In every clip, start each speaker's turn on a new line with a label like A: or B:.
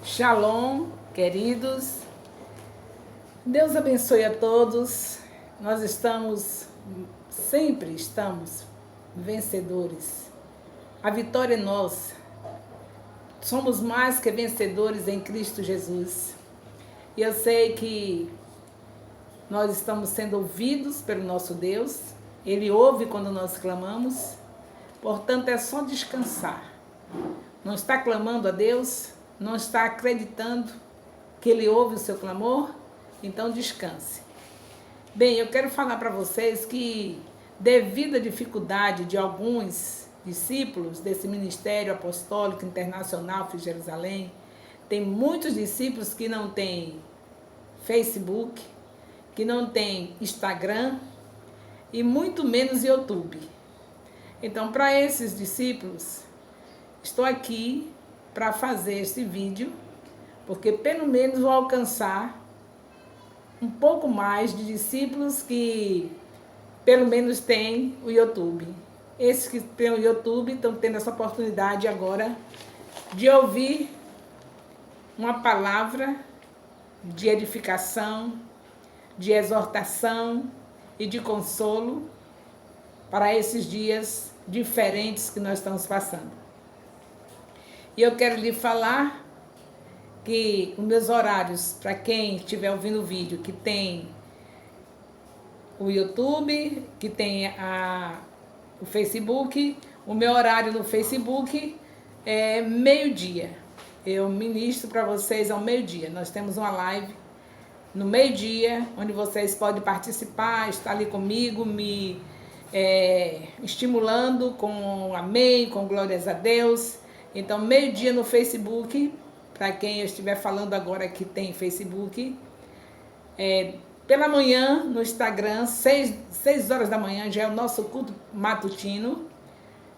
A: Shalom, queridos. Deus abençoe a todos. Nós sempre estamos vencedores. A vitória é nossa. Somos mais que vencedores em Cristo Jesus. E eu sei que nós estamos sendo ouvidos pelo nosso Deus. Ele ouve quando nós clamamos. Portanto, é só descansar. Não está clamando a Deus? Não está acreditando que Ele ouve o seu clamor? Então descanse. Bem, eu quero falar para vocês que, devido à dificuldade de alguns discípulos desse Ministério Apostólico Internacional de Jerusalém, tem muitos discípulos que não têm Facebook, que não têm Instagram e muito menos YouTube. Então, para esses discípulos, estou aqui para fazer esse vídeo, porque pelo menos vou alcançar um pouco mais de discípulos que pelo menos têm o YouTube. Esses que têm o YouTube estão tendo essa oportunidade agora de ouvir uma palavra de edificação, de exortação e de consolo para esses dias diferentes que nós estamos passando. E eu quero lhe falar que os meus horários, para quem estiver ouvindo o vídeo, que tem o YouTube, que tem o Facebook, o meu horário no Facebook é meio-dia. Eu ministro para vocês ao meio-dia. Nós temos uma live no meio-dia, onde vocês podem participar, estar ali comigo, me estimulando com amém, com glórias a Deus. Então, meio-dia no Facebook, para quem eu estiver falando agora que tem Facebook. Pela manhã, no Instagram, 6 horas da manhã, já é o nosso culto matutino.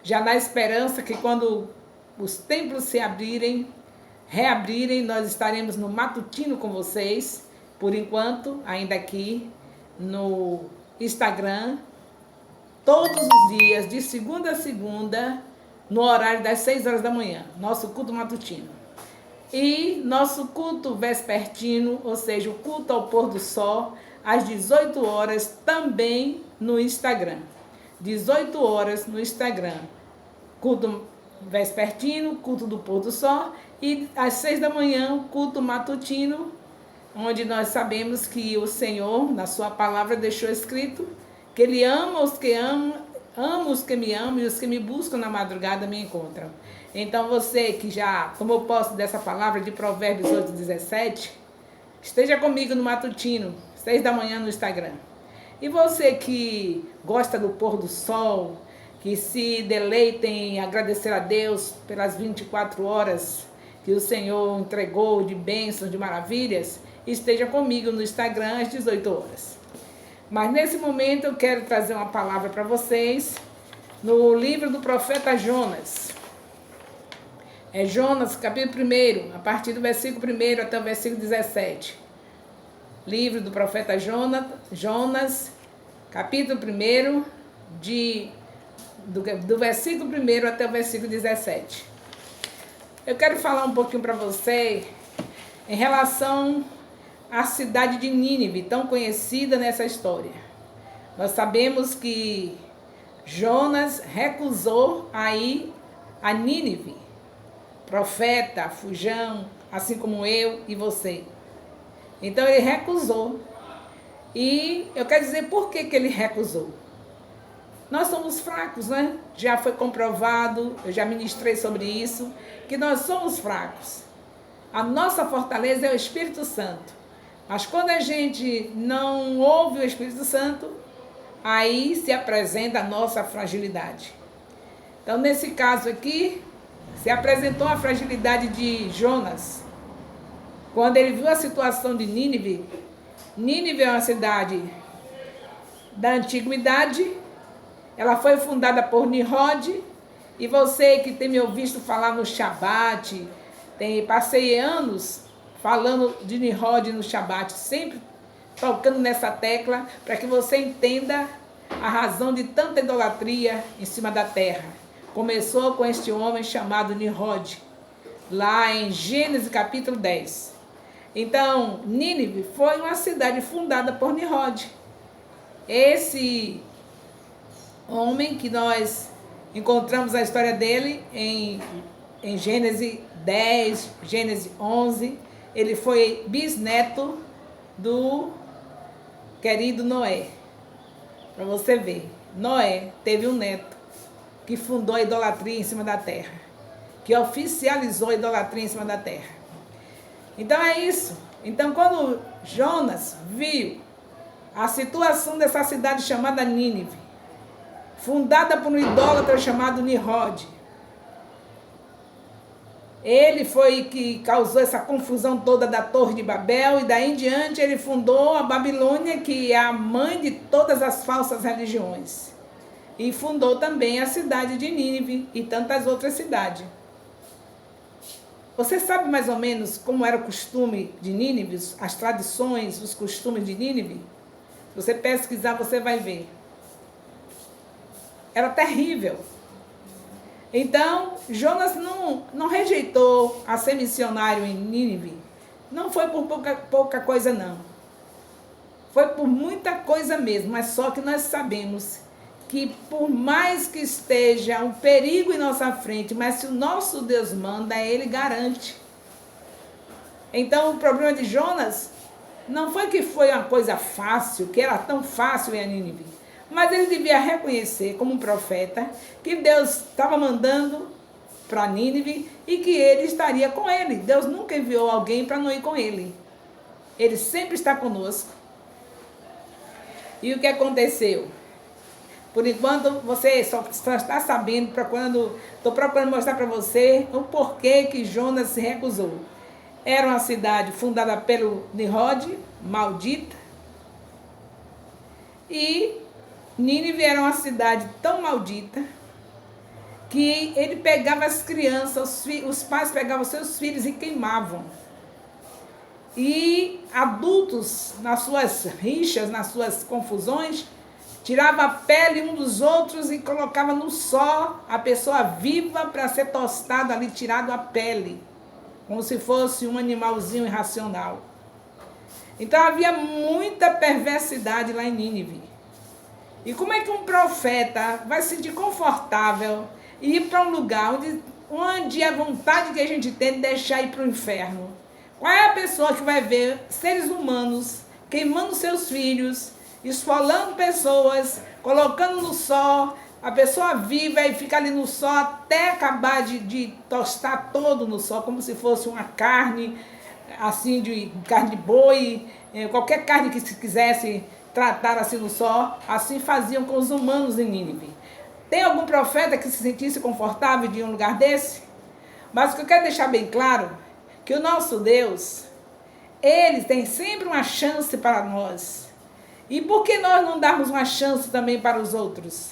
A: Já na esperança que quando os templos se reabrirem, nós estaremos no matutino com vocês. Por enquanto, ainda aqui no Instagram, todos os dias, de segunda a segunda, no horário das 6 horas da manhã, nosso culto matutino. E nosso culto vespertino, ou seja, o culto ao pôr do sol, às 18 horas, também no Instagram. 18 horas no Instagram. Culto vespertino, culto do pôr do sol, e às 6 da manhã, culto matutino, onde nós sabemos que o Senhor, na sua palavra, deixou escrito que Ele ama os que amo os que me amam e os que me buscam na madrugada me encontram. Então você que já tomou posse dessa palavra de Provérbios 8:17, esteja comigo no matutino, 6 da manhã no Instagram. E você que gosta do pôr do sol, que se deleita em agradecer a Deus pelas 24 horas que o Senhor entregou de bênçãos, de maravilhas, esteja comigo no Instagram às 18 horas. Mas nesse momento eu quero trazer uma palavra para vocês no livro do profeta Jonas. É Jonas, capítulo 1, a partir do versículo 1 até o versículo 17. Livro do profeta Jonas, capítulo 1, do versículo 1 até o versículo 17. Eu quero falar um pouquinho para vocês em relação a cidade de Nínive, tão conhecida nessa história. Nós sabemos que Jonas recusou a ir a Nínive, profeta, fujão, assim como eu e você. Então ele recusou. E eu quero dizer por que ele recusou. Nós somos fracos, né? Já foi comprovado, eu já ministrei sobre isso, que nós somos fracos. A nossa fortaleza é o Espírito Santo. Mas quando a gente não ouve o Espírito Santo, aí se apresenta a nossa fragilidade. Então, nesse caso aqui, se apresentou a fragilidade de Jonas. Quando ele viu a situação de Nínive, Nínive é uma cidade da antiguidade, ela foi fundada por Nimrod, e você que tem me ouvido falar no Shabat, passei anos falando de Nimrod no Shabat, sempre tocando nessa tecla, para que você entenda a razão de tanta idolatria em cima da terra. Começou com este homem chamado Nimrod, lá em Gênesis capítulo 10. Então, Nínive foi uma cidade fundada por Nimrod. Esse homem que nós encontramos a história dele em Gênesis 10, Gênesis 11, ele foi bisneto do querido Noé. Para você ver, Noé teve um neto que fundou a idolatria em cima da terra, que oficializou a idolatria em cima da terra. Então é isso. Então quando Jonas viu a situação dessa cidade chamada Nínive, fundada por um idólatra chamado Nimrod, ele foi que causou essa confusão toda da Torre de Babel, e daí em diante ele fundou a Babilônia, que é a mãe de todas as falsas religiões. E fundou também a cidade de Nínive e tantas outras cidades. Você sabe mais ou menos como era o costume de Nínive, as tradições, os costumes de Nínive? Se você pesquisar, você vai ver. Era terrível. Então, Jonas não rejeitou a ser missionário em Nínive. Não foi por pouca coisa, não. Foi por muita coisa mesmo, mas só que nós sabemos que por mais que esteja um perigo em nossa frente, mas se o nosso Deus manda, Ele garante. Então, o problema de Jonas não foi que foi uma coisa fácil, que era tão fácil em Nínive, mas ele devia reconhecer como um profeta que Deus estava mandando para Nínive e que ele estaria com ele. Deus nunca enviou alguém para não ir com ele. Ele sempre está conosco. E o que aconteceu? Por enquanto, você só está sabendo, estou procurando mostrar para você o porquê que Jonas se recusou. Era uma cidade fundada pelo Nimrod, maldita, e Nínive era uma cidade tão maldita que ele pegava as crianças, os pais pegavam seus filhos e queimavam. E adultos, nas suas rixas, nas suas confusões, tirava a pele um dos outros e colocava no sol a pessoa viva para ser tostada ali, tirado a pele, como se fosse um animalzinho irracional. Então havia muita perversidade lá em Nínive. E como é que um profeta vai se sentir confortável e ir para um lugar onde a vontade que a gente tem de deixar ir para o inferno? Qual é a pessoa que vai ver seres humanos queimando seus filhos, esfolando pessoas, colocando no sol, a pessoa viva e fica ali no sol até acabar de tostar todo no sol, como se fosse uma carne, assim, de carne de boi, qualquer carne que se quisesse tratar assim no sol, assim faziam com os humanos em Nínive. Tem algum profeta que se sentisse confortável de ir em um lugar desse? Mas o que eu quero deixar bem claro, que o nosso Deus, Ele tem sempre uma chance para nós. E por que nós não darmos uma chance também para os outros?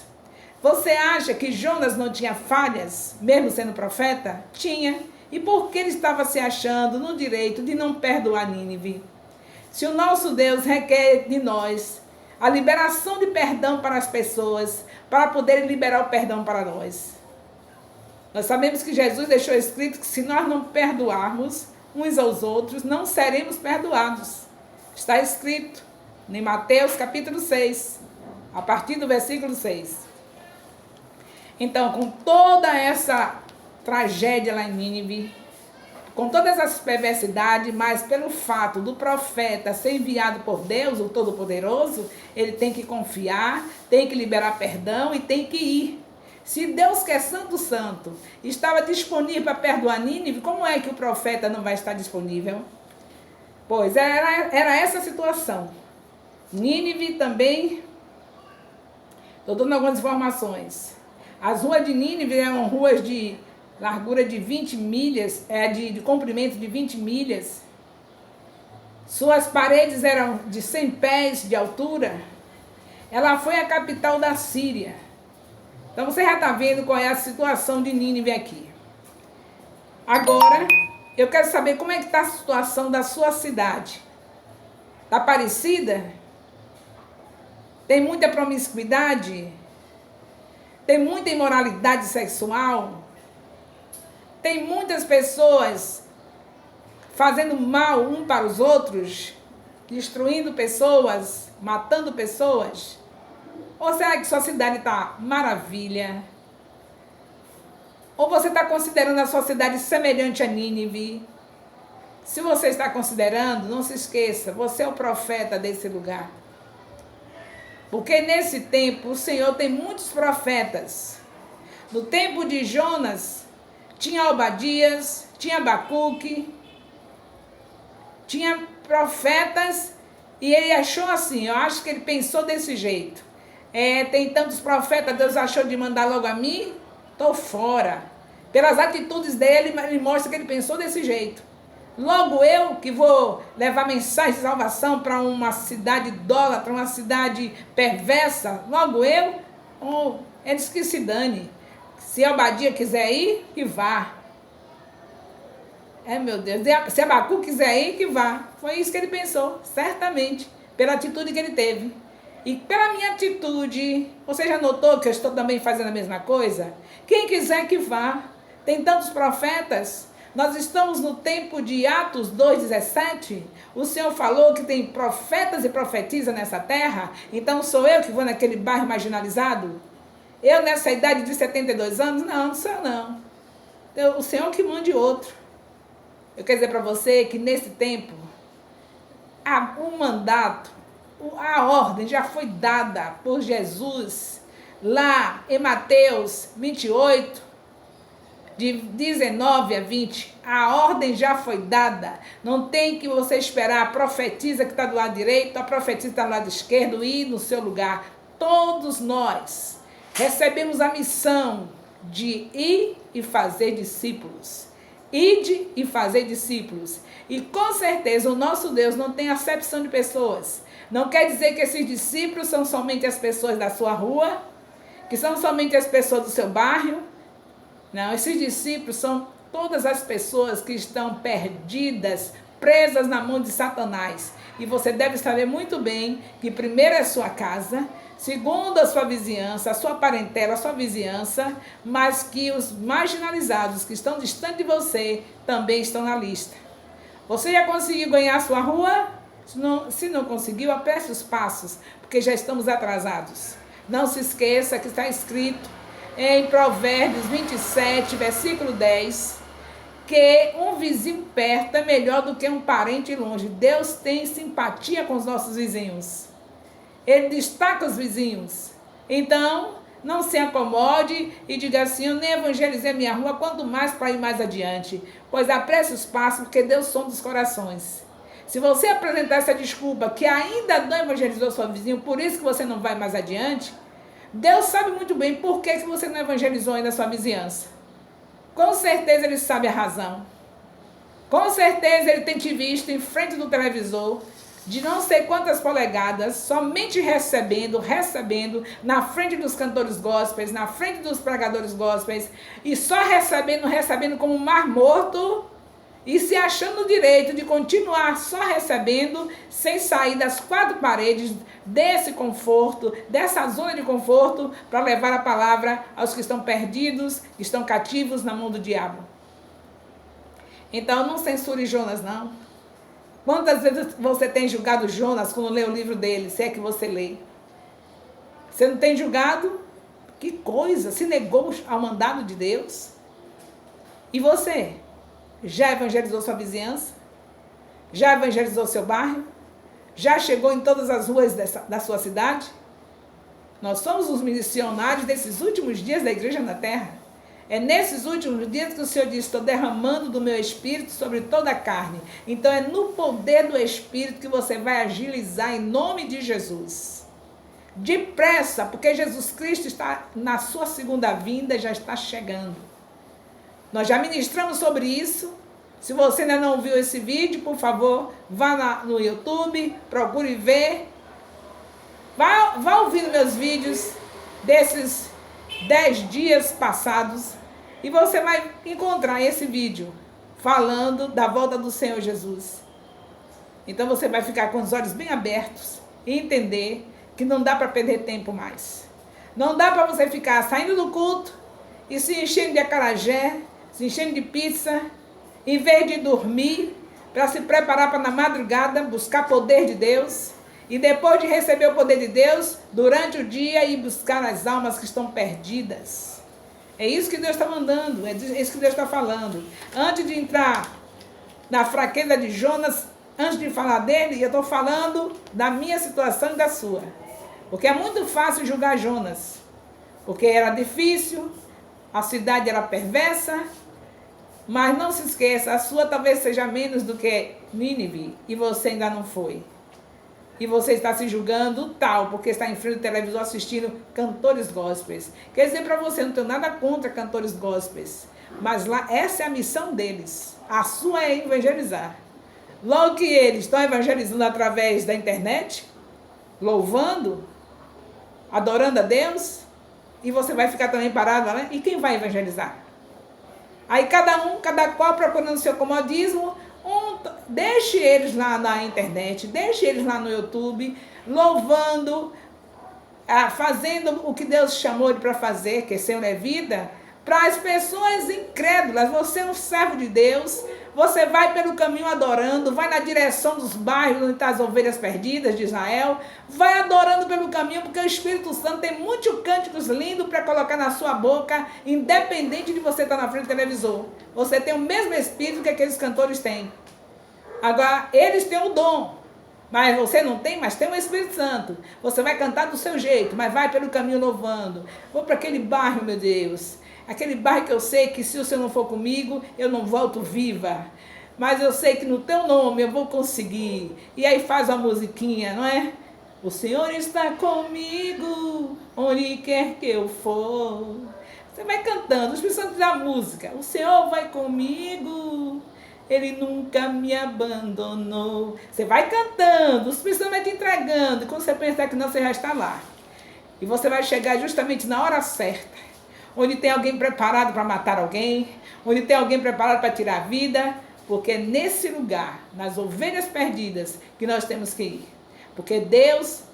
A: Você acha que Jonas não tinha falhas, mesmo sendo profeta? Tinha. E por que ele estava se achando no direito de não perdoar Nínive? Se o nosso Deus requer de nós a liberação de perdão para as pessoas, para poderem liberar o perdão para nós. Nós sabemos que Jesus deixou escrito que se nós não perdoarmos uns aos outros, não seremos perdoados. Está escrito em Mateus capítulo 6, a partir do versículo 6. Então, com toda essa tragédia lá em Nínive, com todas as perversidades, mas pelo fato do profeta ser enviado por Deus, o Todo-Poderoso, ele tem que confiar, tem que liberar perdão e tem que ir. Se Deus, que é santo, estava disponível para perdoar Nínive, como é que o profeta não vai estar disponível? Pois era essa a situação. Nínive também, estou dando algumas informações. As ruas de Nínive eram ruas de largura de 20 milhas, de comprimento de 20 milhas. Suas paredes eram de 100 pés de altura. Ela foi a capital da Síria. Então você já está vendo qual é a situação de Nínive aqui. Agora, eu quero saber como é que está a situação da sua cidade. Está parecida? Tem muita promiscuidade? Tem muita imoralidade sexual? Tem muitas pessoas fazendo mal um para os outros, destruindo pessoas, matando pessoas? Ou será que sua cidade está maravilha? Ou você está considerando a sua cidade semelhante a Nínive? Se você está considerando, não se esqueça, você é o profeta desse lugar. Porque nesse tempo o Senhor tem muitos profetas. No tempo de Jonas, tinha Obadias, tinha Abacuque, tinha profetas, e ele achou assim, eu acho que ele pensou desse jeito. Tem tantos profetas, Deus achou de mandar logo a mim? Estou fora. Pelas atitudes dele, ele mostra que ele pensou desse jeito. Logo eu que vou levar mensagem de salvação para uma cidade idólatra, uma cidade perversa, logo eu? Eles que se dane. Se Obadia quiser ir, que vá. Meu Deus, se Abacu quiser ir, que vá. Foi isso que ele pensou, certamente, pela atitude que ele teve. E pela minha atitude, você já notou que eu estou também fazendo a mesma coisa? Quem quiser que vá. Tem tantos profetas. Nós estamos no tempo de Atos 2,17. O Senhor falou que tem profetas e profetisas nessa terra. Então sou eu que vou naquele bairro marginalizado? Eu nessa idade de 72 anos? Não, não sou eu não. O Senhor que mande outro. Eu quero dizer para você que nesse tempo, o mandato, a ordem já foi dada por Jesus lá em Mateus 28, de 19 a 20, a ordem já foi dada. Não tem que você esperar a profetisa que está do lado direito, a profetisa que está do lado esquerdo ir no seu lugar. Todos nós recebemos a missão de ir e fazer discípulos. Ide e fazer discípulos. E com certeza o nosso Deus não tem acepção de pessoas. Não quer dizer que esses discípulos são somente as pessoas da sua rua, que são somente as pessoas do seu bairro. Não, esses discípulos são todas as pessoas que estão perdidas, presas na mão de Satanás. E você deve saber muito bem que primeiro é a sua casa, segundo a sua vizinhança, a sua parentela, a sua vizinhança, mas que os marginalizados que estão distantes de você também estão na lista. Você já conseguiu ganhar a sua rua? Se não conseguiu, apresse os passos, porque já estamos atrasados. Não se esqueça que está escrito em Provérbios 27, versículo 10, que um vizinho perto é melhor do que um parente longe. Deus tem simpatia com os nossos vizinhos. Ele destaca os vizinhos. Então, não se acomode e diga assim, eu nem evangelizei a minha rua, quanto mais para ir mais adiante. Pois apresse os passos, porque Deus sonda os corações. Se você apresentar essa desculpa que ainda não evangelizou seu vizinho, por isso que você não vai mais adiante, Deus sabe muito bem por que você não evangelizou ainda a sua vizinhança. Com certeza Ele sabe a razão. Com certeza Ele tem te visto em frente do televisor, de não sei quantas polegadas, somente recebendo, na frente dos cantores gospels, na frente dos pregadores gospels, e só recebendo como um mar morto, e se achando o direito de continuar só recebendo, sem sair das quatro paredes desse conforto, dessa zona de conforto, para levar a palavra aos que estão perdidos, que estão cativos na mão do diabo. Então não censure Jonas, não. Quantas vezes você tem julgado Jonas quando lê o livro dele, se é que você lê? Você não tem julgado? Que coisa, se negou ao mandado de Deus. E você? Já evangelizou sua vizinhança? Já evangelizou seu bairro? Já chegou em todas as ruas da sua cidade? Nós somos os missionários desses últimos dias da igreja na terra. É nesses últimos dias que o Senhor diz, estou derramando do meu Espírito sobre toda a carne. Então é no poder do Espírito que você vai agilizar em nome de Jesus. Depressa, porque Jesus Cristo está na sua segunda vinda, já está chegando. Nós já ministramos sobre isso. Se você ainda não viu esse vídeo, por favor, vá no YouTube, procure ver. Vá ouvindo meus vídeos desses 10 dias passados e você vai encontrar esse vídeo falando da volta do Senhor Jesus. Então você vai ficar com os olhos bem abertos e entender que não dá para perder tempo mais. Não dá para você ficar saindo do culto e se enchendo de acarajé, se enchendo de pizza, em vez de dormir, para se preparar para na madrugada buscar poder de Deus, e depois de receber o poder de Deus, durante o dia ir buscar as almas que estão perdidas. É isso que Deus está mandando, é isso que Deus está falando. Antes de entrar na fraqueza de Jonas, antes de falar dele, eu estou falando da minha situação e da sua. Porque é muito fácil julgar Jonas, porque era difícil, a cidade era perversa, mas não se esqueça, a sua talvez seja menos do que Nínive, e você ainda não foi. E você está se julgando tal, porque está em frente do televisor assistindo cantores gospels. Quer dizer para você, não tenho nada contra cantores gospels, mas lá essa é a missão deles. A sua é evangelizar. Logo que eles estão evangelizando através da internet, louvando, adorando a Deus, e você vai ficar também parado, né? E quem vai evangelizar? Aí cada qual procurando seu comodismo, deixe eles lá na internet, deixe eles lá no YouTube, louvando, fazendo o que Deus chamou ele para fazer, que é ser um levita, para as pessoas incrédulas. Você é um servo de Deus, você vai pelo caminho adorando, vai na direção dos bairros onde estão as ovelhas perdidas de Israel, vai adorando pelo caminho, porque o Espírito Santo tem muitos cânticos lindos para colocar na sua boca, independente de você estar na frente do televisor. Você tem o mesmo Espírito que aqueles cantores têm. Agora, eles têm o dom, mas você não tem, mas tem o Espírito Santo. Você vai cantar do seu jeito, mas vai pelo caminho louvando. Vou para aquele bairro, meu Deus, aquele bairro que eu sei que se o Senhor não for comigo, eu não volto viva. Mas eu sei que no teu nome eu vou conseguir. E aí faz uma musiquinha, não é? O Senhor está comigo, onde quer que eu for. Você vai cantando, os pessoas da música. O Senhor vai comigo, Ele nunca me abandonou. Você vai cantando, os pessoas vão te entregando. E quando você pensar que não, você já está lá. E você vai chegar justamente na hora certa, onde tem alguém preparado para matar alguém, onde tem alguém preparado para tirar a vida, porque é nesse lugar, nas ovelhas perdidas, que nós temos que ir. Porque Deus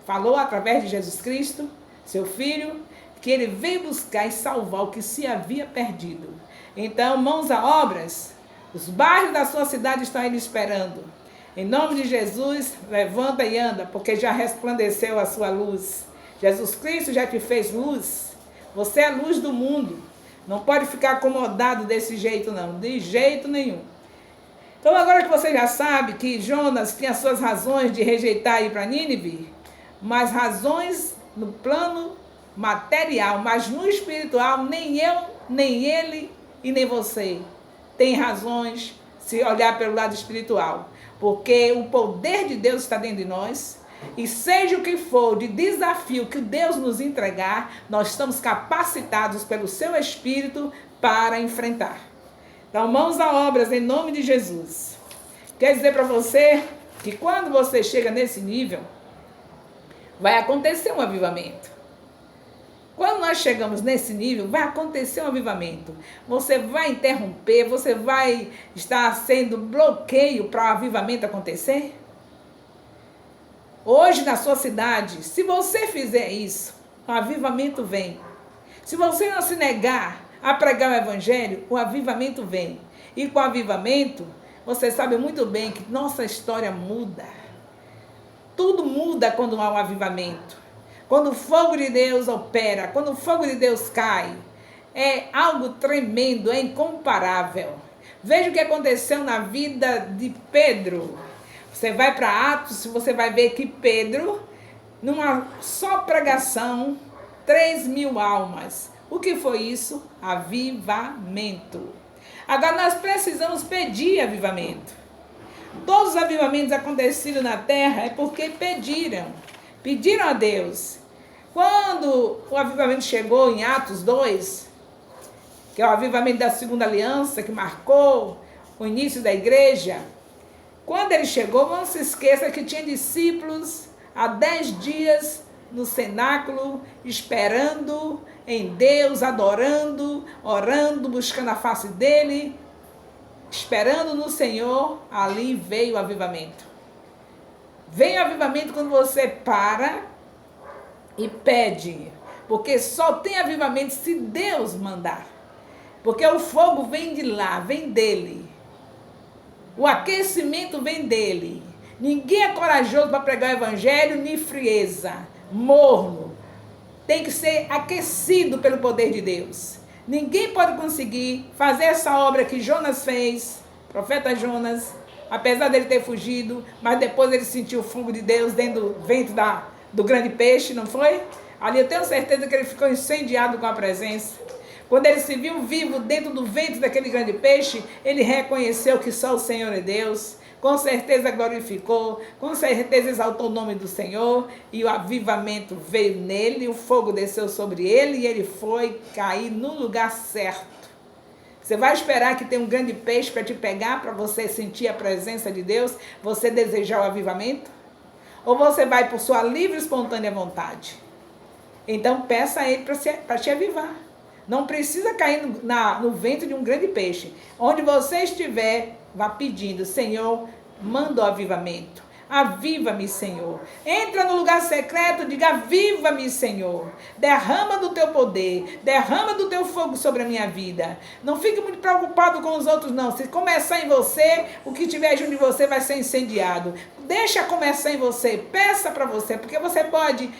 A: falou através de Jesus Cristo, seu Filho, que Ele veio buscar e salvar o que se havia perdido. Então, mãos a obras, os bairros da sua cidade estão aí esperando. Em nome de Jesus, levanta e anda, porque já resplandeceu a sua luz. Jesus Cristo já te fez luz. Você é a luz do mundo. Não pode ficar acomodado desse jeito, não. De jeito nenhum. Então, agora que você já sabe que Jonas tinha suas razões de rejeitar ir para Nínive, mas razões no plano material, mas no espiritual, nem eu, nem ele e nem você tem razões se olhar pelo lado espiritual. Porque o poder de Deus está dentro de nós. E seja o que for de desafio que Deus nos entregar, nós estamos capacitados pelo seu Espírito para enfrentar. Então, mãos a obras em nome de Jesus. Quer dizer para você que quando você chega nesse nível, vai acontecer um avivamento. Quando nós chegamos nesse nível, vai acontecer um avivamento. Você vai interromper, você vai estar sendo bloqueio para o avivamento acontecer? Hoje na sua cidade, se você fizer isso, o avivamento vem. Se você não se negar a pregar o evangelho, o avivamento vem. E com o avivamento, você sabe muito bem que nossa história muda. Tudo muda quando há um avivamento. Quando o fogo de Deus opera, quando o fogo de Deus cai, é algo tremendo, é incomparável. Veja o que aconteceu na vida de Pedro. Você vai para Atos, você vai ver que Pedro, numa só pregação, 3.000 almas. O que foi isso? Avivamento. Agora nós precisamos pedir avivamento. Todos os avivamentos acontecidos na terra é porque pediram a Deus. Quando o avivamento chegou em Atos 2, que é o avivamento da segunda aliança, que marcou o início da igreja, quando ele chegou, não se esqueça que tinha discípulos há 10 dias no cenáculo, esperando em Deus, adorando, orando, buscando a face dele, esperando no Senhor. Ali veio o avivamento. Vem o avivamento quando você para e pede, porque só tem avivamento se Deus mandar. Porque o fogo vem de lá, vem dele. O aquecimento vem dele. Ninguém é corajoso para pregar o evangelho, nem frieza, morno. Tem que ser aquecido pelo poder de Deus. Ninguém pode conseguir fazer essa obra que Jonas fez, profeta Jonas, apesar dele ter fugido, mas depois ele sentiu o fogo de Deus dentro do ventre do grande peixe, não foi? Ali eu tenho certeza que ele ficou incendiado com a presença. Quando ele se viu vivo dentro do ventre daquele grande peixe, ele reconheceu que só o Senhor é Deus. Com certeza glorificou, com certeza exaltou o nome do Senhor, e o avivamento veio nele, o fogo desceu sobre ele e ele foi cair no lugar certo. Você vai esperar que tenha um grande peixe para te pegar, para você sentir a presença de Deus, você desejar o avivamento? Ou você vai por sua livre e espontânea vontade? Então peça a ele para te avivar. Não precisa cair no ventre de um grande peixe. Onde você estiver, vá pedindo: Senhor, manda o avivamento. Aviva-me, Senhor. Entra no lugar secreto, diga: aviva-me, Senhor. Derrama do teu poder, derrama do teu fogo sobre a minha vida. Não fique muito preocupado com os outros, não. Se começar em você, o que tiver junto de você vai ser incendiado. Deixa começar em você, peça para você, porque você pode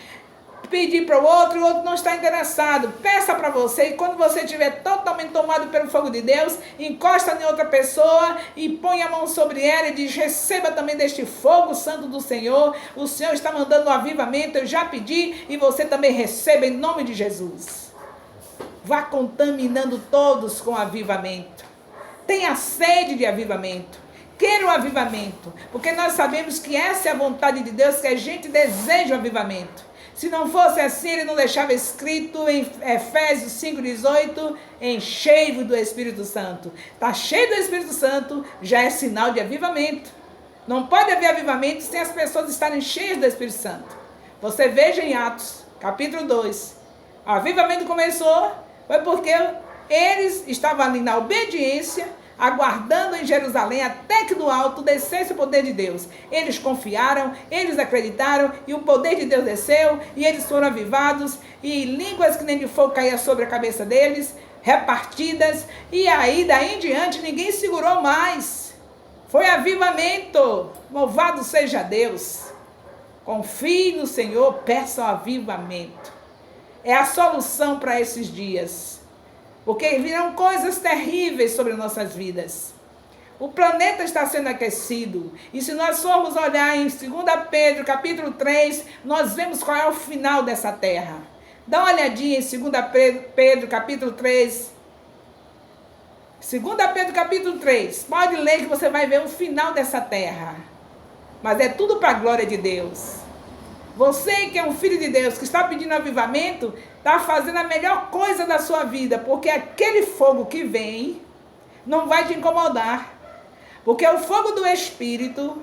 A: pedir para o outro não está interessado. Peça para você, e quando você estiver totalmente tomado pelo fogo de Deus, encosta em outra pessoa e põe a mão sobre ela e diz: receba também deste fogo santo do Senhor. O Senhor está mandando um avivamento, eu já pedi, e você também receba em nome de Jesus. Vá contaminando todos com avivamento. Tenha sede de avivamento. Queira o avivamento, porque nós sabemos que essa é a vontade de Deus, que a gente deseja o avivamento. Se não fosse assim, ele não deixava escrito em Efésios 5,18, enchei-vos do Espírito Santo. Está cheio do Espírito Santo, já é sinal de avivamento. Não pode haver avivamento sem as pessoas estarem cheias do Espírito Santo. Você veja em Atos, capítulo 2. O avivamento começou, foi porque eles estavam ali na obediência, aguardando em Jerusalém até que do alto descesse o poder de Deus. Eles confiaram, eles acreditaram, e o poder de Deus desceu, e eles foram avivados, e línguas que nem de fogo caíam sobre a cabeça deles, repartidas, e aí daí em diante ninguém segurou mais. Foi avivamento. Louvado seja Deus. Confie no Senhor, peça o avivamento. É a solução para esses dias. Porque virão coisas terríveis sobre nossas vidas. O planeta está sendo aquecido. E se nós formos olhar em 2 Pedro, capítulo 3, nós vemos qual é o final dessa terra. Dá uma olhadinha em 2 Pedro, capítulo 3. 2 Pedro, capítulo 3. Pode ler que você vai ver o final dessa terra. Mas é tudo para a glória de Deus. Você que é um filho de Deus, que está pedindo avivamento, está fazendo a melhor coisa da sua vida, porque aquele fogo que vem não vai te incomodar. Porque o fogo do Espírito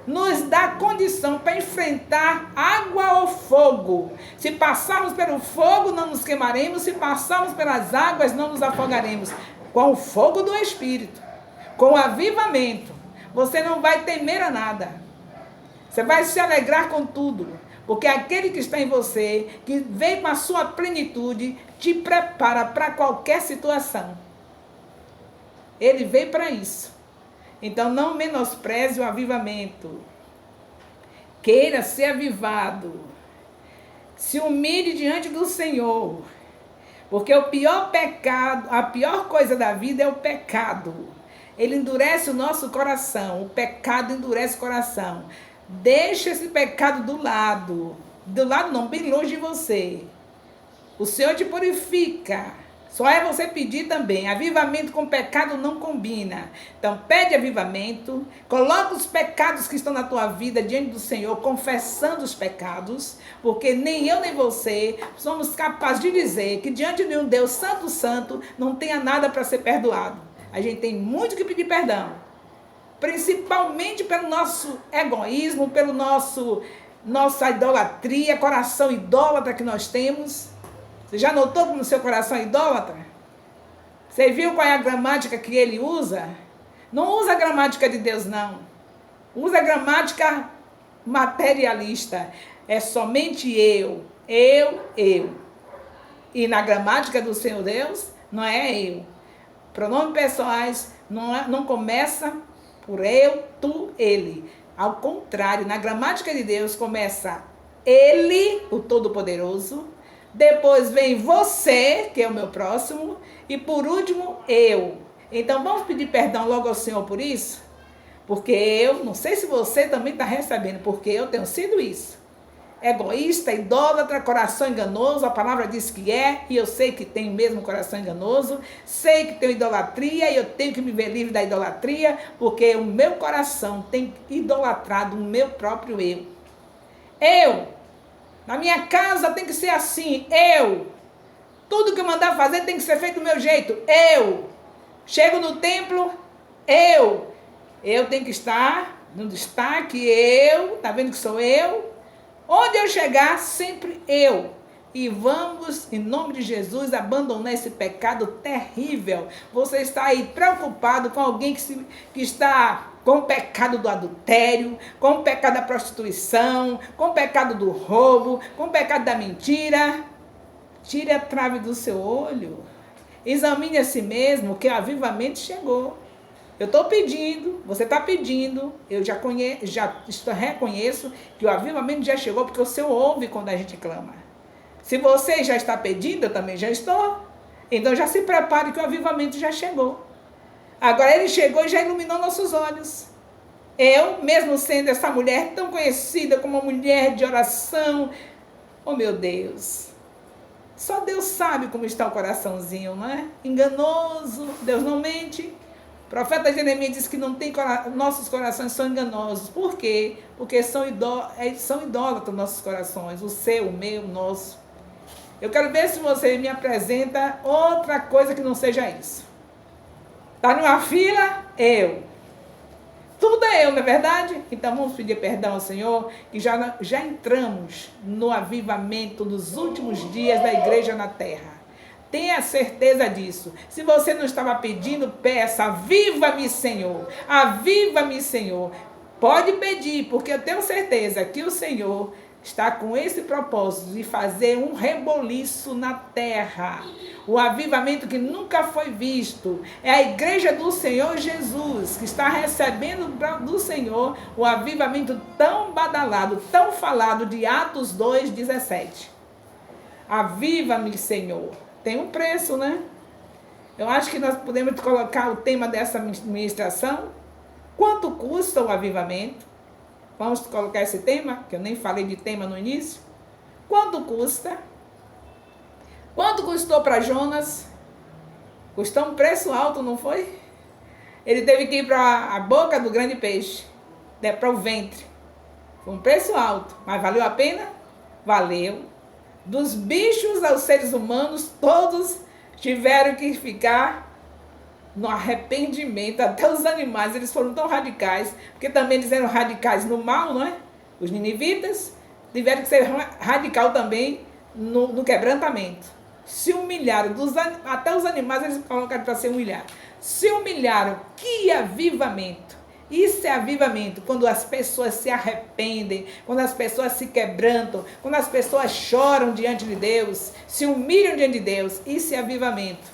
A: nos dá condição para enfrentar água ou fogo. Se passarmos pelo fogo, não nos queimaremos. Se passarmos pelas águas, não nos afogaremos. Com o fogo do Espírito, com o avivamento, você não vai temer a nada. Você vai se alegrar com tudo. Porque aquele que está em você, que vem com a sua plenitude, te prepara para qualquer situação. Ele veio para isso. Então não menospreze o avivamento. Queira ser avivado. Se humilhe diante do Senhor. Porque o pior pecado, a pior coisa da vida é o pecado. Ele endurece o nosso coração. O pecado endurece o coração. Deixa esse pecado do lado. Do lado não, bem longe de você. O Senhor te purifica. Só é você pedir também. Avivamento com pecado não combina. Então pede avivamento. Coloca os pecados que estão na tua vida diante do Senhor, confessando os pecados. Porque nem eu nem você somos capazes de dizer que diante de um Deus santo, santo, não tenha nada para ser perdoado. A gente tem muito que pedir perdão. Principalmente pelo nosso egoísmo, pelo nossa idolatria, coração idólatra que nós temos. Você já notou como o seu coração é idólatra? Você viu qual é a gramática que ele usa? Não usa a gramática de Deus, não. Usa a gramática materialista. É somente eu. E na gramática do Senhor Deus, não é eu. Pronomes pessoais não começa por eu, tu, ele. Ao contrário, na gramática de Deus começa ele, o Todo-Poderoso. Depois vem você, que é o meu próximo. E por último, eu. Então vamos pedir perdão logo ao Senhor por isso? Porque eu, não sei se você também está recebendo, porque eu tenho sido isso. Egoísta, idólatra, coração enganoso, a palavra diz que é, e eu sei que tenho mesmo coração enganoso, sei que tenho idolatria e eu tenho que me ver livre da idolatria, porque o meu coração tem idolatrado o meu próprio eu. Eu, na minha casa tem que ser assim, tudo que eu mandar fazer tem que ser feito do meu jeito, chego no templo, eu tenho que estar no destaque, tá vendo que sou eu? Onde eu chegar, sempre eu. E vamos, em nome de Jesus, abandonar esse pecado terrível. Você está aí preocupado com alguém que está com o pecado do adultério, com o pecado da prostituição, com o pecado do roubo, com o pecado da mentira. Tire a trave do seu olho. Examine a si mesmo, que o avivamento chegou. Eu estou pedindo, você está pedindo, eu já reconheço que o avivamento já chegou, porque o Senhor ouve quando a gente clama. Se você já está pedindo, eu também já estou. Então já se prepare que o avivamento já chegou. Agora ele chegou e já iluminou nossos olhos. Eu, mesmo sendo essa mulher tão conhecida como uma mulher de oração, oh meu Deus, só Deus sabe como está o coraçãozinho, não é? Enganoso, Deus não mente. O profeta Jeremias diz que nossos corações são enganosos. Por quê? Porque são idólatras nossos corações. O seu, o meu, o nosso. Eu quero ver se você me apresenta outra coisa que não seja isso. Está numa fila? Eu. Tudo é eu, não é verdade? Então vamos pedir perdão ao Senhor, que já entramos no avivamento dos últimos dias da igreja na terra. Tenha certeza disso. Se você não estava pedindo, peça, aviva-me, Senhor. Aviva-me, Senhor. Pode pedir, porque eu tenho certeza que o Senhor está com esse propósito de fazer um reboliço na terra. O avivamento que nunca foi visto. É a igreja do Senhor Jesus, que está recebendo do Senhor o avivamento tão badalado, tão falado de Atos 2:17. Aviva-me, Senhor. Tem um preço, né? Eu acho que nós podemos colocar o tema dessa ministração. Quanto custa o avivamento? Vamos colocar esse tema, que eu nem falei de tema no início. Quanto custa? Quanto custou para Jonas? Custou um preço alto, não foi? Ele teve que ir para a boca do grande peixe, para o ventre. Foi um preço alto, mas valeu a pena? Valeu. Dos bichos aos seres humanos, todos tiveram que ficar no arrependimento. Até os animais, eles foram tão radicais, porque também eles eram radicais no mal, não é? Os ninivitas tiveram que ser radical também no quebrantamento. Se humilharam, até os animais eles colocaram para ser humilhados. Se humilharam, que avivamento! Isso é avivamento, quando as pessoas se arrependem, quando as pessoas se quebrantam, quando as pessoas choram diante de Deus, se humilham diante de Deus, isso é avivamento.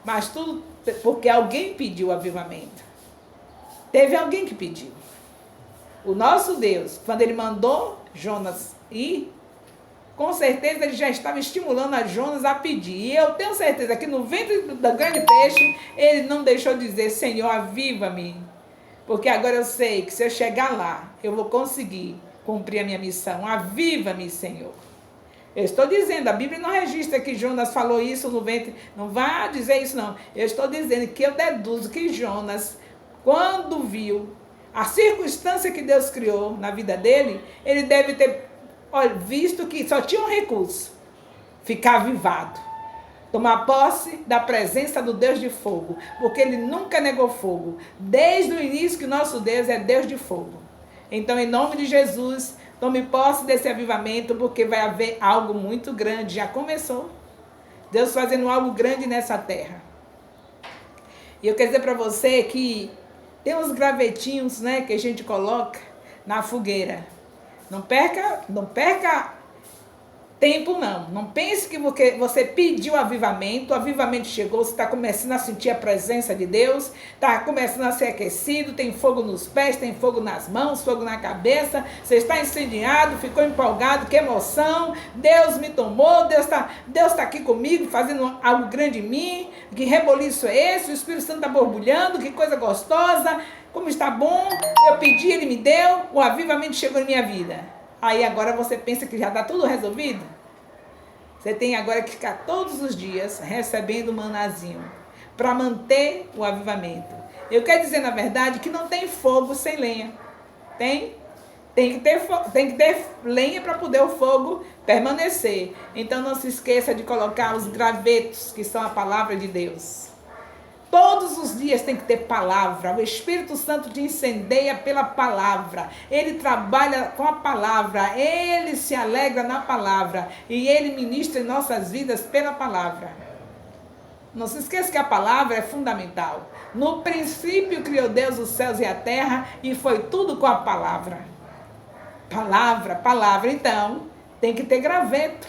A: Mas tudo porque alguém pediu avivamento. Teve alguém que pediu. O nosso Deus, quando ele mandou Jonas ir, com certeza ele já estava estimulando a Jonas a pedir. E eu tenho certeza que no ventre do grande peixe, ele não deixou de dizer, Senhor, aviva-me. Porque agora eu sei que se eu chegar lá, eu vou conseguir cumprir a minha missão. Aviva-me, Senhor. Eu estou dizendo, a Bíblia não registra que Jonas falou isso no ventre. Não vá dizer isso, não. Eu estou dizendo que eu deduzo que Jonas, quando viu a circunstância que Deus criou na vida dele, ele deve ter visto que só tinha um recurso: ficar avivado. Tomar posse da presença do Deus de fogo, porque ele nunca negou fogo, desde o início que nosso Deus é Deus de fogo. Então, em nome de Jesus, tome posse desse avivamento, porque vai haver algo muito grande, já começou. Deus fazendo algo grande nessa terra. E eu quero dizer para você que tem uns gravetinhos, né, que a gente coloca na fogueira. Não perca Tempo não. Não pense que você pediu avivamento, o avivamento chegou, você está começando a sentir a presença de Deus, está começando a ser aquecido, tem fogo nos pés, tem fogo nas mãos, fogo na cabeça, você está incendiado, ficou empolgado, que emoção, Deus me tomou, Deus tá aqui comigo, fazendo algo grande em mim, que reboliço é esse, o Espírito Santo está borbulhando, que coisa gostosa, como está bom, eu pedi, Ele me deu, o avivamento chegou em minha vida. Aí agora você pensa que já está tudo resolvido? Você tem agora que ficar todos os dias recebendo manazinho para manter o avivamento. Eu quero dizer, na verdade, que não tem fogo sem lenha. Tem que ter lenha para poder o fogo permanecer. Então não se esqueça de colocar os gravetos, que são a palavra de Deus. Todos os dias tem que ter palavra. O Espírito Santo te incendeia pela palavra. Ele trabalha com a palavra. Ele se alegra na palavra. E Ele ministra em nossas vidas pela palavra. Não se esqueça que a palavra é fundamental. No princípio criou Deus os céus e a terra. E foi tudo com a palavra. Palavra. Então, tem que ter graveto.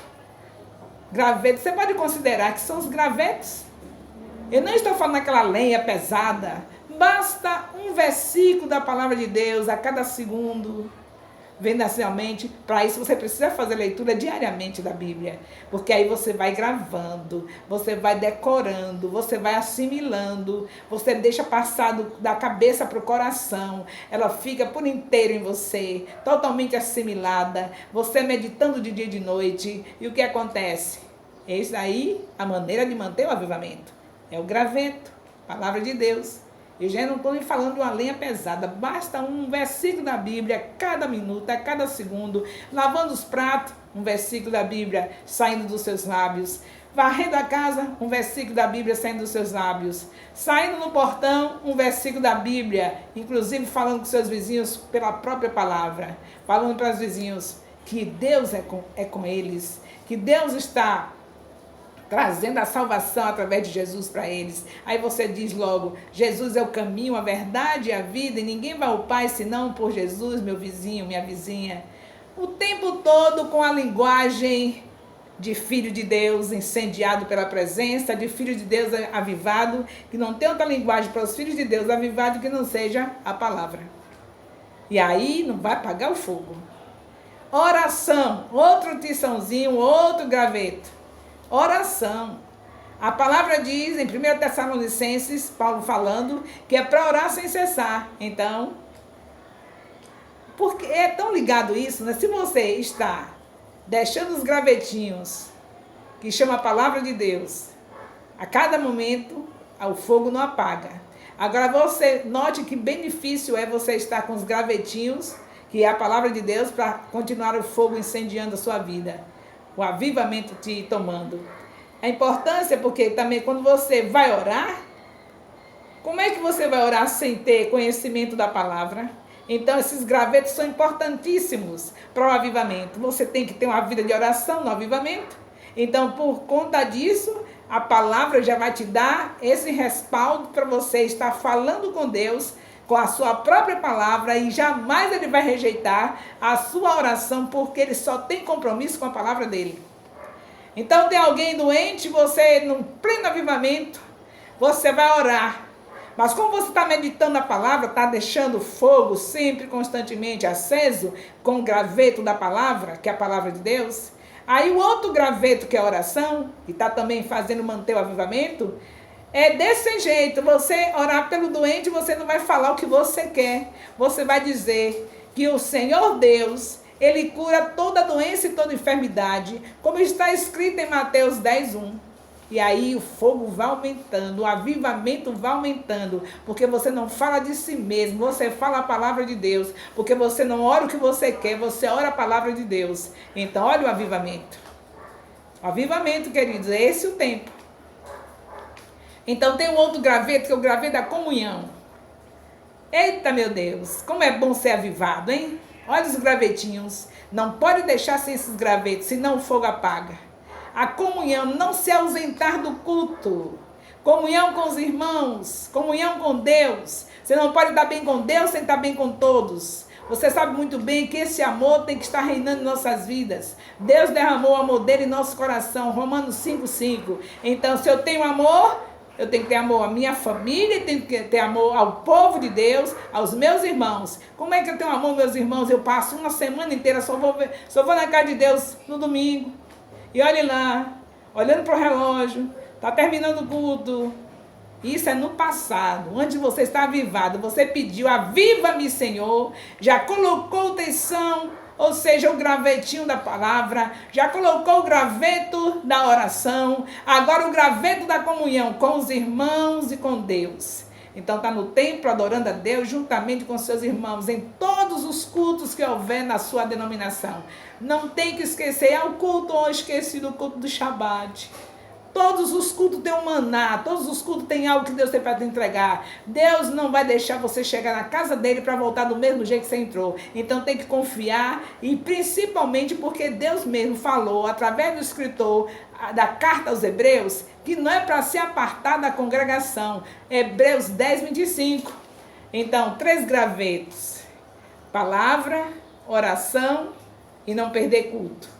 A: Graveto, você pode considerar que são os gravetos. Eu não estou falando aquela lenha pesada. Basta um versículo da palavra de Deus a cada segundo. Vendo assim a mente. Para isso você precisa fazer leitura diariamente da Bíblia. Porque aí você vai gravando, você vai decorando, você vai assimilando. Você deixa passar da cabeça para o coração. Ela fica por inteiro em você. Totalmente assimilada. Você meditando de dia e de noite. E o que acontece? Eis aí a maneira de manter o avivamento. É o graveto, palavra de Deus. Eu já não estou falando de uma lenha pesada. Basta um versículo da Bíblia a cada minuto, a cada segundo. Lavando os pratos, um versículo da Bíblia saindo dos seus lábios. Varrendo a casa, um versículo da Bíblia saindo dos seus lábios. Saindo no portão, um versículo da Bíblia. Inclusive falando com seus vizinhos pela própria palavra. Falando para os vizinhos que Deus é com eles. Que Deus está trazendo a salvação através de Jesus para eles. Aí você diz logo, Jesus é o caminho, a verdade e a vida, e ninguém vai ao Pai senão por Jesus, meu vizinho, minha vizinha. O tempo todo com a linguagem de filho de Deus, incendiado pela presença, de filho de Deus avivado, que não tem outra linguagem para os filhos de Deus avivado que não seja a palavra. E aí não vai apagar o fogo. Oração, outro tiçãozinho, outro graveto. Oração. A palavra diz em 1 Tessalonicenses, Paulo falando, que é para orar sem cessar. Então, porque é tão ligado isso, né? Se você está deixando os gravetinhos, que chama a palavra de Deus, a cada momento, o fogo não apaga. Agora você note que benefício é você estar com os gravetinhos, que é a palavra de Deus, para continuar o fogo incendiando a sua vida. O avivamento te tomando. A importância, porque também quando você vai orar, como é que você vai orar sem ter conhecimento da palavra? Então esses gravetos são importantíssimos para o avivamento. Você tem que ter uma vida de oração no avivamento. Então por conta disso, a palavra já vai te dar esse respaldo para você estar falando com Deus, com a sua própria palavra, e jamais ele vai rejeitar a sua oração, porque ele só tem compromisso com a palavra dele. Então tem alguém doente, você no pleno avivamento, você vai orar. Mas como você está meditando a palavra, está deixando o fogo sempre, constantemente aceso, com o graveto da palavra, que é a palavra de Deus, aí o outro graveto, que é a oração, que está também fazendo manter o avivamento, é desse jeito. Você orar pelo doente, você não vai falar o que você quer. Você vai dizer que o Senhor Deus, Ele cura toda doença e toda enfermidade, como está escrito em Mateus 10:1. E aí o fogo vai aumentando, o avivamento vai aumentando, porque você não fala de si mesmo, você fala a palavra de Deus, porque você não ora o que você quer, você ora a palavra de Deus. Então olha o avivamento. O avivamento, queridos, é esse o tempo. Então tem um outro graveto, que é o graveto da comunhão. Eita, meu Deus, como é bom ser avivado, hein? Olha os gravetinhos. Não pode deixar sem esses gravetos, senão o fogo apaga. A comunhão, não se ausentar do culto. Comunhão com os irmãos, comunhão com Deus. Você não pode estar bem com Deus sem estar bem com todos. Você sabe muito bem que esse amor tem que estar reinando em nossas vidas. Deus derramou o amor dele em nosso coração. Romanos 5:5. Então, se eu tenho amor, eu tenho que ter amor à minha família, tenho que ter amor ao povo de Deus, aos meus irmãos. Como é que eu tenho amor aos meus irmãos? Eu passo uma semana inteira, só vou na casa de Deus no domingo. E olhe lá, olhando para o relógio, está terminando o culto. Isso é no passado, onde você está avivado. Você pediu, aviva-me, Senhor. Já colocou tensão, ou seja, o gravetinho da palavra. Já colocou o graveto da oração. Agora o graveto da comunhão com os irmãos e com Deus. Então está no templo adorando a Deus juntamente com seus irmãos em todos os cultos que houver na sua denominação. Não tem que esquecer, o culto hoje esqueci do culto do Shabat. Todos os cultos têm um maná, todos os cultos têm algo que Deus tem para te entregar. Deus não vai deixar você chegar na casa dele para voltar do mesmo jeito que você entrou. Então tem que confiar, e principalmente porque Deus mesmo falou, através do escritor da carta aos Hebreus, que não é para se apartar da congregação. Hebreus 10:25. Então, 3 gravetos: palavra, oração e não perder culto.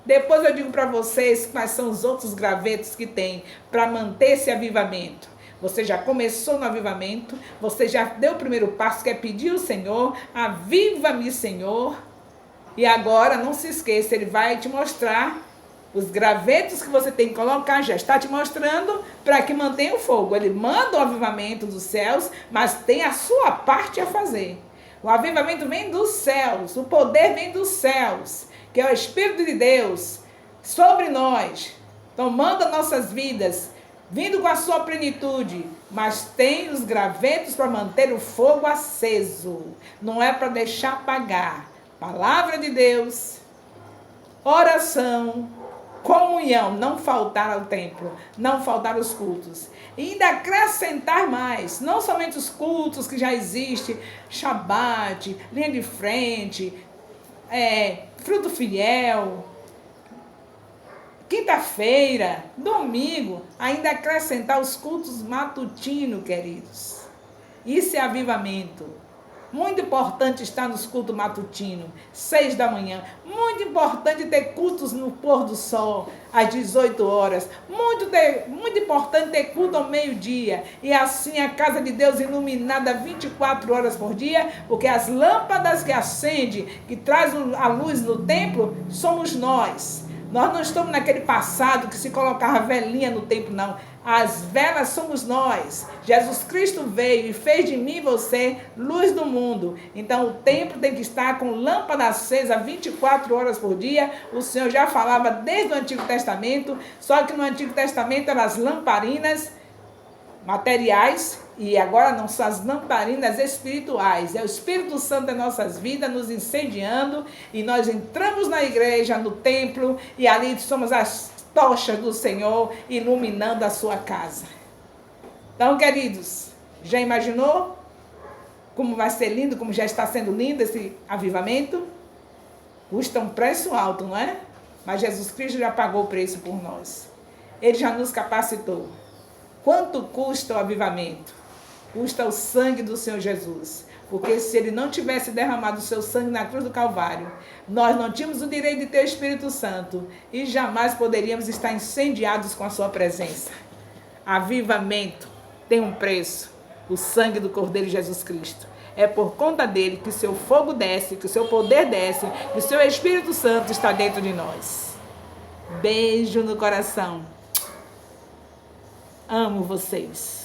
A: Depois eu digo para vocês quais são os outros gravetos que tem para manter esse avivamento. Você já começou no avivamento, você já deu o primeiro passo, que é pedir ao Senhor, aviva-me, Senhor. E agora, não se esqueça, Ele vai te mostrar os gravetos que você tem que colocar, já está te mostrando, para que mantenha o fogo. Ele manda o avivamento dos céus, mas tem a sua parte a fazer. O avivamento vem dos céus, o poder vem dos céus, que é o Espírito de Deus sobre nós, tomando nossas vidas, vindo com a sua plenitude, mas tem os gravetos para manter o fogo aceso, não é para deixar apagar. Palavra de Deus, oração, comunhão, não faltar ao templo, não faltar aos cultos. E ainda acrescentar mais, não somente os cultos que já existem, Shabat, linha de frente, fruto fiel, quinta-feira, domingo, ainda acrescentar os cultos matutinos, queridos. Isso é avivamento. Muito importante estar nos cultos matutinos, 6 da manhã. Muito importante ter cultos no pôr do sol, às 18 horas. Muito importante ter culto ao meio-dia. E assim a casa de Deus iluminada 24 horas por dia, porque as lâmpadas que acendem, que trazem a luz no templo, somos nós. Nós não estamos naquele passado que se colocava velinha no templo, não. As velas somos nós. Jesus Cristo veio e fez de mim e você luz do mundo. Então o templo tem que estar com lâmpada acesa 24 horas por dia. O Senhor já falava desde o Antigo Testamento, só que no Antigo Testamento eram as lamparinas materiais, e agora não são as lamparinas espirituais. É o Espírito Santo em nossas vidas nos incendiando, e nós entramos na igreja, no templo, e ali somos as tochas do Senhor iluminando a sua casa. Então, queridos, já imaginou como vai ser lindo, como já está sendo lindo esse avivamento? Custa um preço alto, não é? Mas Jesus Cristo já pagou o preço por nós. Ele já nos capacitou. Quanto custa o avivamento? Custa o sangue do Senhor Jesus. Porque se Ele não tivesse derramado o seu sangue na cruz do Calvário, nós não tínhamos o direito de ter o Espírito Santo e jamais poderíamos estar incendiados com a sua presença. Avivamento tem um preço, o sangue do Cordeiro Jesus Cristo. É por conta dele que o seu fogo desce, que o seu poder desce, que o seu Espírito Santo está dentro de nós. Beijo no coração. Amo vocês.